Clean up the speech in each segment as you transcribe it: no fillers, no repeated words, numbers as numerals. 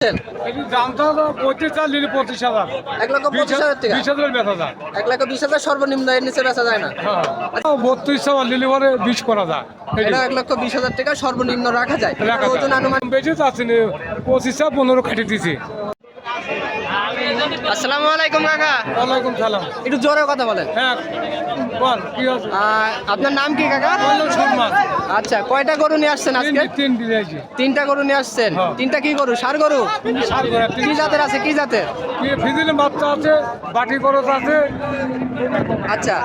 এটির দামটা হলো 35,000 1,25,000 টাকা। 20,000 বেচা যায়। 1,20,000 সর্বনিম্ন, এর নিচে বেচা যায় না। হ্যাঁ 32,000 নিলে পরে 20 করা যায়। এটা 1,20,000 টাকা সর্বনিম্ন রাখা যায়। রাখা যায়। ওজন আনুমানিক। বেশি চাচ্ছি না, 25,15 খাটি দিছি। আসসালামু আলাইকুম কাকা। ওয়ালাইকুম সালাম। একটু জোরে কথা বলেন। হ্যাঁ বল কি আছে? আপনার নাম কি কাকা? সুরমাস। আচ্ছা, কয়টা গরু নিয়ে আসছেন আজকে? তিন দিয়েছি। 3টা গরু নিয়ে আসছেন। হ্যাঁ। 3টা কি গরু? ষাঁড় গরু? কি জাতের আছে, কি জাতের? ফিজিলের বাচ্চা আছে, বাটি খরচ আছে। আচ্ছা,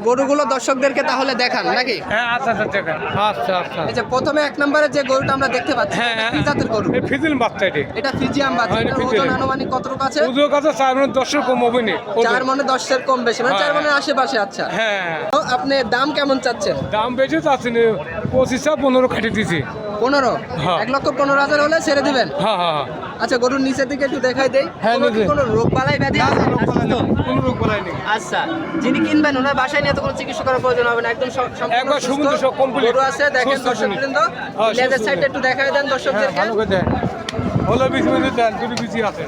গরুগুলো দর্শকদেরকে তাহলে দেখান নাকি? হ্যাঁ আচ্ছা আচ্ছা ঠিক আছে। আচ্ছা আচ্ছা। এই যে প্রথমে 1 নম্বরে যে গরুটা আমরা দেখতে পাচ্ছি, হ্যাঁ এটা কি জাতের গরু? এই ফিজিল বাচ্চা এটি। এটা ফিজিয়াম বাচ্চা। হ্যাঁ, এটা এটার ওজন ফিজিয়াম। আনুমানিক কতটুকু আছে? ওদের কাছে 4 কম হবে নি। 4 মনে 10-এর কম বেশি, মানে 4 হ্যাঁ। মনের আশেপাশে। আচ্ছা, হ্যাঁ তো আপনি দাম কেমন চাচ্ছেন? দাম বেশি চাচ্ছি না, 25,15 খাটি দিছি। 15? হ্যাঁ। 1,15,000 হলে ছেড়ে দিবেন? হ্যাঁ হ্যাঁ হ্যাঁ। আচ্ছা, গরুর নিচের দিকে একটু দেখাই দেই। হ্যাঁ, কোনো কি নিচে। কোনো রোগ বালাই ব্যাধি আছে? কোনো রোগ বলাই নেই। আচ্ছা, যিনি কিনবেন ওনার বাসায় নিয়ে তো কোনো চিকিৎসা করার প্রয়োজন হবে না, একদম সম্পূর্ণ একবার সুস্থ সুস্থ, সব complete। গরু আছে। দেখেন সুস্থ দর্শকবৃন্দ, হ্যাঁ, লেজের সুস্থ। সাইডটা একটু দেখাই দেন হ্যাঁ দর্শকদেরকে। ভালো করে দেন। হলো 20 মিনিট দেন, দুটো বিচি আছে।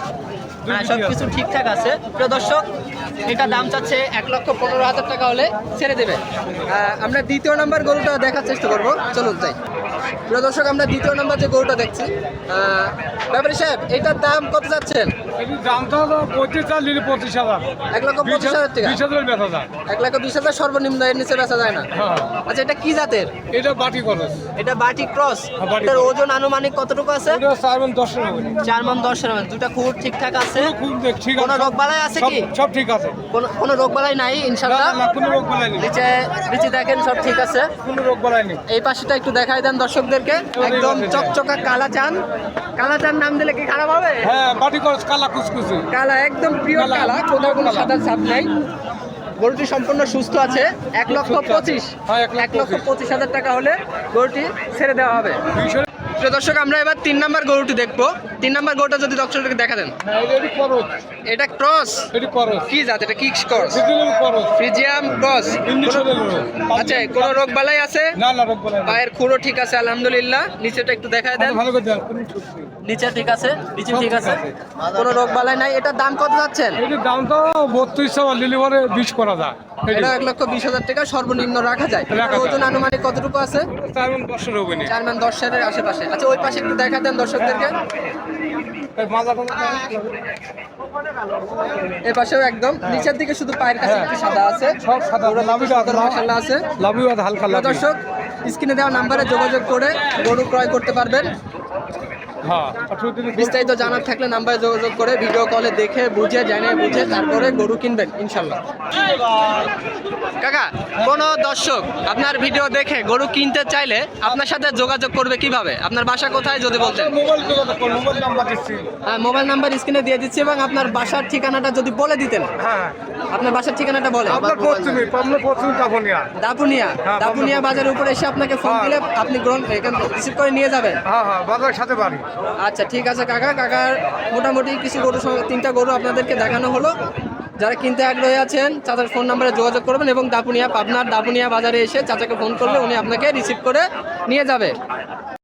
হ্যাঁ, সবকিছু ঠিকঠাক আছে। প্রিয় দর্শক, এটা দাম চাচ্ছে 1,15,000 টাকা হলে ছেড়ে দেবে। আমরা দ্বিতীয় নাম্বার গরুটা দেখার চেষ্টা করবো, চলুন যাই। প্রিয় দর্শক, আমরা দ্বিতীয় নাম্বার যে গরুটা দেখছি, ব্যাপারী সাহেব, এটার দাম কত যাচ্ছেন? এটির দামটা হলো 35,000 নিলে 25,000। 1,25,000 টাকা। 20,000 বেচা যায়। 1,20,000 সর্বনিম্ন, এর নিচে বেচা যায় না। হ্যাঁ আচ্ছা, এটা কি জাতের? এটা বাটি খরচ। এটা বাটি ক্রস। হ্যাঁ, বাটি এটার cross। ওজন আনুমানিক কতটুকু আছে? এটা 4-10 হবে। 4 মণ 10 এর মতো। দুটা খুব ঠিকঠাক আছে। খুব ঠিক আছে। কোনো রোগবালাই আছে সব- কি? সব ঠিক আছে। কোনো রোগবালাই নাই না ইনশাআল্লাহ। না না, কোনো রোগ বলাই নেই। নিচে দেখেন সব ঠিক আছে। কোনো রোগ বলাই নেই। এই পাশেটা একটু দেখাই দেন দর্শকদেরকে। একদম চকচকা কালাচান। কালাচান নাম দিলে কি খারাপ হবে? হ্যাঁ বাটি খরচ কালা কুচকুচি। কালা, একদম প্রিয় কালা, কালা, কোথাও কোনো কালা। সাদা ছাপ নাই। গরুটি সম্পূর্ণ সুস্থ আছে। 1,25,000। হ্যাঁ, 1,25,000 1,25,000 টাকা হলে গরুটি ছেড়ে দেওয়া হবে। প্রিয় দর্শক, আমরা এবার 3 নাম্বার গরুটি দেখবো। 3 নাম্বার গরুটা যদি দর্শকদেরকে দেখা দেন। হ্যাঁ এটি খরচ। এটা ক্রস। এটি খরচ। কি জাত? এটা কি ক্রস? ফিজিলের খরচ। ফ্রিজিয়াম ক্রস। ইন্ডিশনের রোগ। আচ্ছা, কোনো রোগ বালাই আছে? না না রোগ বলাই নেই। পায়ের খুঁড়ো ঠিক আছে আলহামদুলিল্লাহ। নিচেটা একটু দেখায় দেন। ভালো করে দেন, কোনো ত্রুটি নেই। নিচে ঠিক আছে, নিচে সব ঠিক আছে, ঠিক কোনো রোগ বালাই নাই। এটার দাম কত যাচ্ছেন? এটির দামটা 32,000 নিলে পরে 20 করা যায়। এটি এটা 1,20,000 টাকা সর্বনিম্ন রাখা যায়। রাখা যায়। ওজন আনুমানিক কতটুকু আছে? 4-10 হবে না। 4 মণ 10 এর আশেপাশে। আচ্ছা, ওই পাশে একটু দেখা দেন দর্শকদেরকে। এই মাজাটা এই পাশেও একদম নিচের দিকে শুধু পায়ের কাছে একটু সাদা আছে। সব সাদা। গরুর লাভি মধ্যে সদর মাশাআল্লাহ আছে। লাভি হালকা প্রিয় লাভি। দর্শক, স্ক্রিনে দেওয়া নাম্বারে যোগাযোগ করে গরু ক্রয় করতে পারবেন। হ্যাঁ বিস্তারিত জানার থাকলে নাম্বারে যোগাযোগ করে ভিডিও কলে দেখে বুঝে জেনে বুঝে তারপরে গরু কিনবেন ইনশাল্লাহ। কাকা, কোন দর্শক আপনার ভিডিও দেখে গরু কিনতে চাইলে আপনার সাথে যোগাযোগ করবে কিভাবে? আপনার বাসা কোথায় যদি বলতেন? মোবাইল যোগাযোগ করুন, মোবাইল নাম্বার দিচ্ছি। মোবাইল নাম্বার স্ক্রিনে দিয়ে দিচ্ছি, এবং আপনার বাসার ঠিকানাটা যদি বলে দিতেন। হ্যাঁ আপনার বাসার ঠিকানাটা বলেন। আপনার পশ্চিমে দাফনিয়া। দাপুনিয়া। হ্যাঁ, দাপুনিয়া বাজারের উপরে এসে আপনাকে ফোন হ্যাঁ। দিলে আপনি এখানে রিসিভ করে নিয়ে যাবেন। হ্যাঁ হ্যাঁ বাজারের সাথে বাড়ি। আচ্ছা, ঠিক আছে কাকা। কাকার মোটামুটি কিছু গরু 3টা গরু আপনাদেরকে দেখানো হলো। যারা কিনতে আগ্রহী আছেন, চাচার ফোন নাম্বারে যোগাযোগ করবেন, এবং পাবনার দাপুনিয়া বাজারে এসে চাচাকে ফোন করলে উনি আপনাকে রিসিভ করে নিয়ে যাবে।